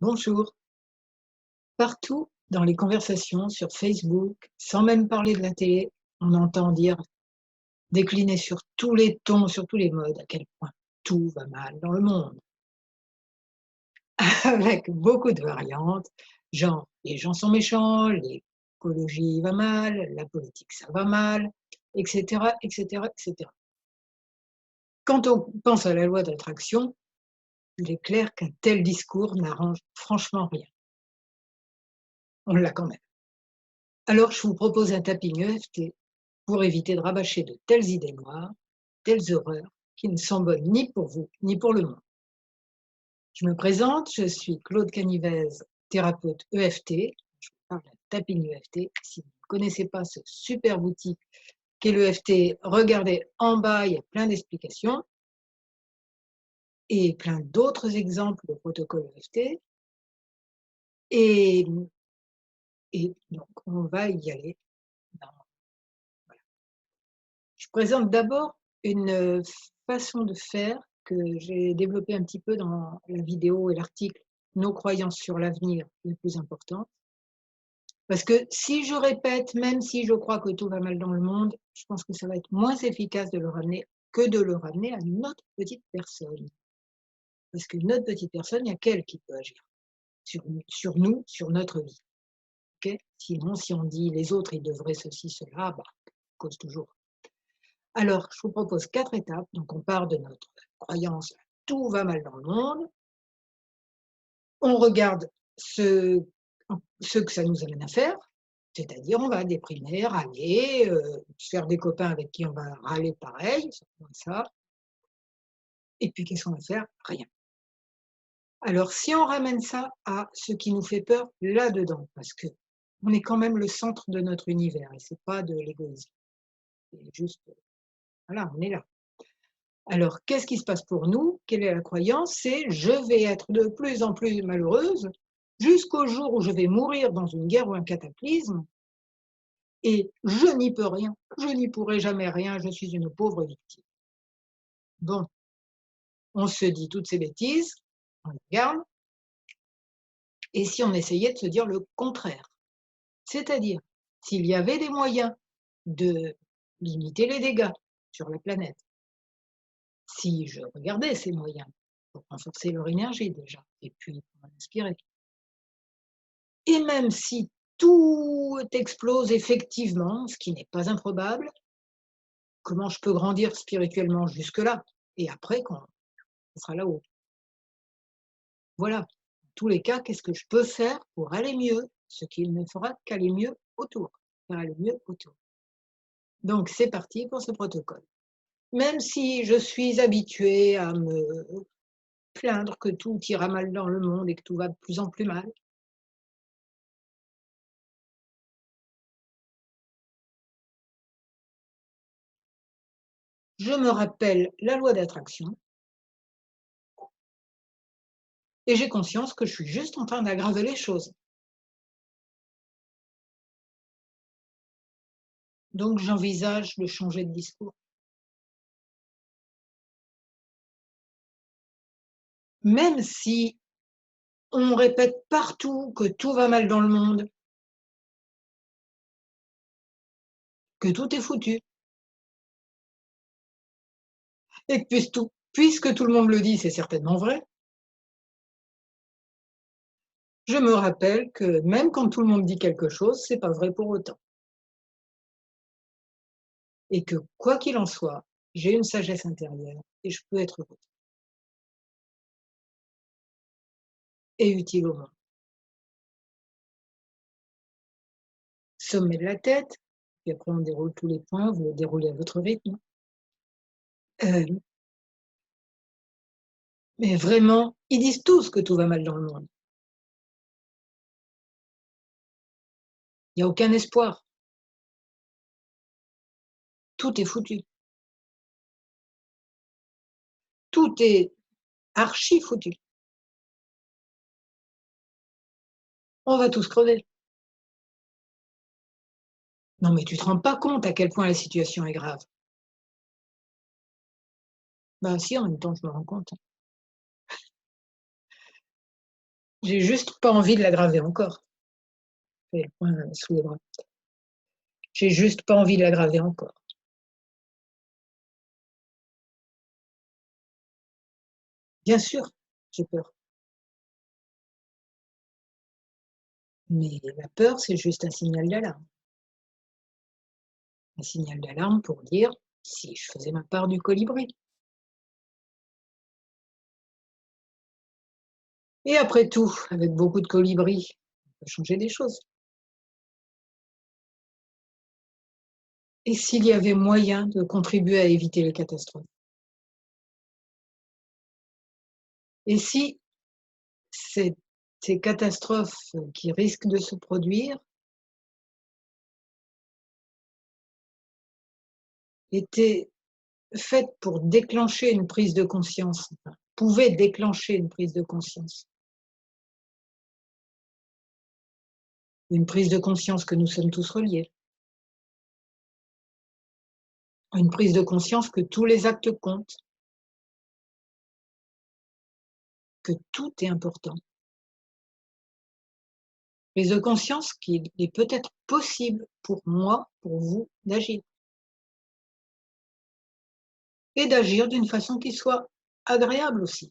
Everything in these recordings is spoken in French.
Bonjour. Partout dans les conversations sur Facebook, sans même parler de la télé, on entend dire, décliner sur tous les tons, sur tous les modes, à quel point tout va mal dans le monde, avec beaucoup de variantes, genre les gens sont méchants, l'écologie va mal, la politique ça va mal, etc., etc., etc. Quand on pense à la loi d'attraction, il est clair qu'un tel discours n'arrange franchement rien. On l'a quand même. Alors je vous propose un tapping EFT pour éviter de rabâcher de telles idées noires, telles horreurs, qui ne sont bonnes ni pour vous, ni pour le monde. Je me présente, je suis Claude Canivez, thérapeute EFT. Je vous parle d'un tapping EFT. Si vous ne connaissez pas ce super outil qu'est l'EFT, regardez en bas, il y a plein d'explications et plein d'autres exemples de protocoles EFT. Et, et donc, on va y aller. Je présente d'abord une façon de faire que j'ai développée un petit peu dans la vidéo et l'article «Nos croyances sur l'avenir les plus importantes». Parce que si je répète, même si je crois que tout va mal dans le monde, je pense que ça va être moins efficace de le ramener que de le ramener à notre petite personne. Parce que notre petite personne, il n'y a qu'elle qui peut agir sur nous, sur notre vie. OK? Sinon, si on dit: «Les autres, ils devraient ceci, cela», bah, cause toujours. Alors, je vous propose 4 étapes. Donc, on part de notre croyance, tout va mal dans le monde. On regarde ce, ce que ça nous amène à faire, c'est-à-dire on va déprimer, râler, se faire des copains avec qui on va râler pareil, c'est comme ça. Et puis, qu'est-ce qu'on va faire? Rien. Alors, si on ramène ça à ce qui nous fait peur là-dedans, parce que on est quand même le centre de notre univers et c'est pas de l'égoïsme. C'est juste, voilà, on est là. Alors, qu'est-ce qui se passe pour nous? Quelle est la croyance? C'est: «Je vais être de plus en plus malheureuse jusqu'au jour où je vais mourir dans une guerre ou un cataclysme et je n'y peux rien, je n'y pourrai jamais rien, je suis une pauvre victime». Bon, on se dit toutes ces bêtises, on les regarde, et si on essayait de se dire le contraire? C'est-à-dire, s'il y avait des moyens de limiter les dégâts sur la planète, si je regardais ces moyens pour renforcer leur énergie déjà et puis pour inspirer. Et même si tout explose effectivement, ce qui n'est pas improbable, comment je peux grandir spirituellement jusque-là? Et après, quand on sera là-haut? Voilà. Dans tous les cas, qu'est-ce que je peux faire pour aller mieux? Ce qui ne fera qu'aller mieux autour, faire aller mieux autour. Donc c'est parti pour ce protocole. Même si je suis habituée à me plaindre que tout ira mal dans le monde et que tout va de plus en plus mal, je me rappelle la loi d'attraction et j'ai conscience que je suis juste en train d'aggraver les choses. Donc j'envisage de changer de discours. Même si on répète partout que tout va mal dans le monde, que tout est foutu, et que puisque tout le monde le dit, c'est certainement vrai, je me rappelle que même quand tout le monde dit quelque chose, c'est pas vrai pour autant. Et que quoi qu'il en soit, j'ai une sagesse intérieure et je peux être heureuse et utile au monde. Sommet de la tête, puis après on déroule tous les points, vous les déroulez à votre rythme. Heu, mais vraiment, ils disent tous que tout va mal dans le monde. Il y a aucun espoir, tout est foutu, tout est archi foutu. On va tous crever. Non mais tu te rends pas compte à quel point la situation est grave. Bah si, en même temps je me rends compte. J'ai juste pas envie de la graver encore. J'ai le poing sous les bras. J'ai juste pas envie de la graver encore. Bien sûr, j'ai peur. Mais la peur, c'est juste un signal d'alarme. Un signal d'alarme pour dire si je faisais ma part du colibri. Et après tout, avec beaucoup de colibris, on peut changer des choses. Et s'il y avait moyen de contribuer à éviter les catastrophes? Et si ces, ces catastrophes qui risquent de se produire étaient faites pour déclencher une prise de conscience, enfin, pouvaient déclencher une prise de conscience que nous sommes tous reliés, une prise de conscience que tous les actes comptent, que tout est important. Prise de conscience qu'il est peut-être possible pour moi, pour vous, d'agir. Et d'agir d'une façon qui soit agréable aussi,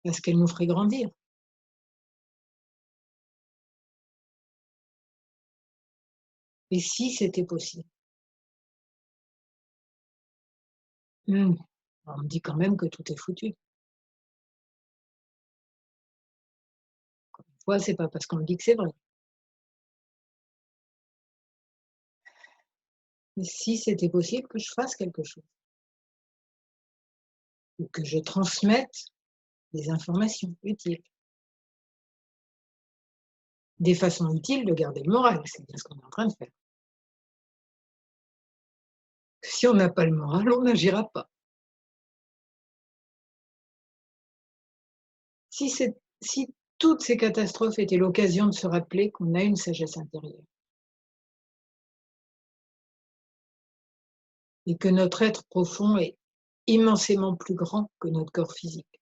parce qu'elle nous ferait grandir. Et si c'était possible? On me dit quand même que tout est foutu. Une fois, c'est pas parce qu'on me dit que c'est vrai. Mais si c'était possible que je fasse quelque chose, ou que je transmette des informations utiles, des façons utiles de garder le moral, c'est bien ce qu'on est en train de faire. Si on n'a pas le moral, on n'agira pas. Si toutes ces catastrophes étaient l'occasion de se rappeler qu'on a une sagesse intérieure et que notre être profond est immensément plus grand que notre corps physique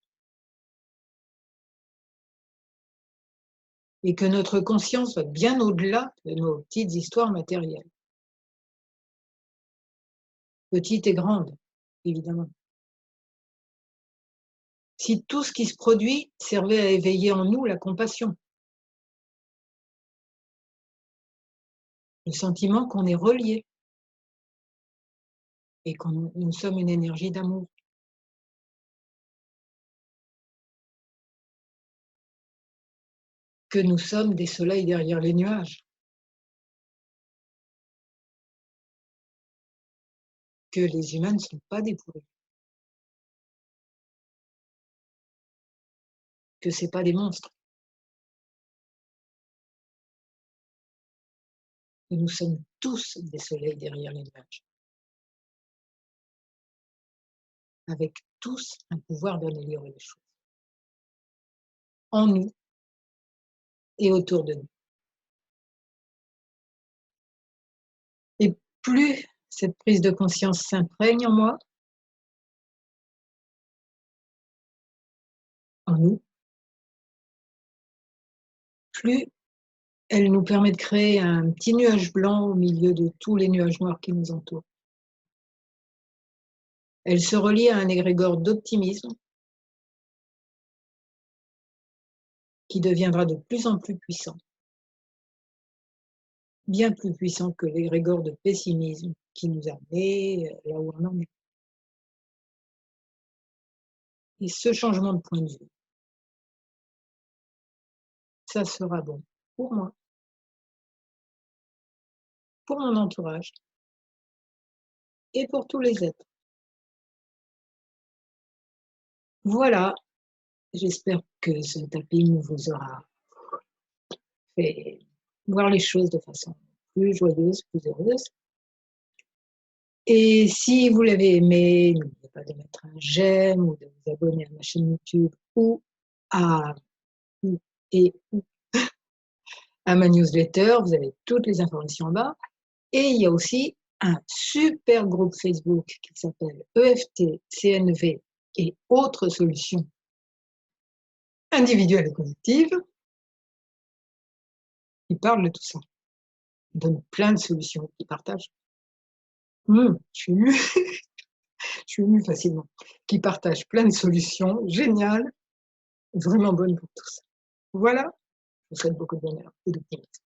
et que notre conscience va bien au-delà de nos petites histoires matérielles, petites et grandes, évidemment. Si tout ce qui se produit servait à éveiller en nous la compassion, le sentiment qu'on est relié et que nous sommes une énergie d'amour, que nous sommes des soleils derrière les nuages, que les humains ne sont pas des pourris, que ce n'est pas des monstres, que nous sommes tous des soleils derrière les nuages, avec tous un pouvoir d'améliorer les choses, en nous et autour de nous. Et plus cette prise de conscience s'imprègne en moi, en nous, plus elle nous permet de créer un petit nuage blanc au milieu de tous les nuages noirs qui nous entourent. Elle se relie à un égrégore d'optimisme qui deviendra de plus en plus puissant, bien plus puissant que l'égrégore de pessimisme qui nous a amenés là où on en est. Et ce changement de point de vue, ça sera bon pour moi, pour mon entourage et pour tous les êtres. Voilà, j'espère que ce tapping vous aura fait voir les choses de façon plus joyeuse, plus heureuse. Et si vous l'avez aimé, n'oubliez pas de mettre un j'aime ou de vous abonner à ma chaîne YouTube à, ou, ou à ma newsletter. Vous avez toutes les informations en bas. Et il y a aussi un super groupe Facebook qui s'appelle EFT, CNV et autres solutions individuelle et collective, qui parlent de tout ça. Ils donnent plein de solutions, qui partagent. Je suis émue, je suis émue facilement. Qui partagent plein de solutions géniales, vraiment bonnes pour tous. Voilà, je vous souhaite beaucoup de bonheur et d'optimisme.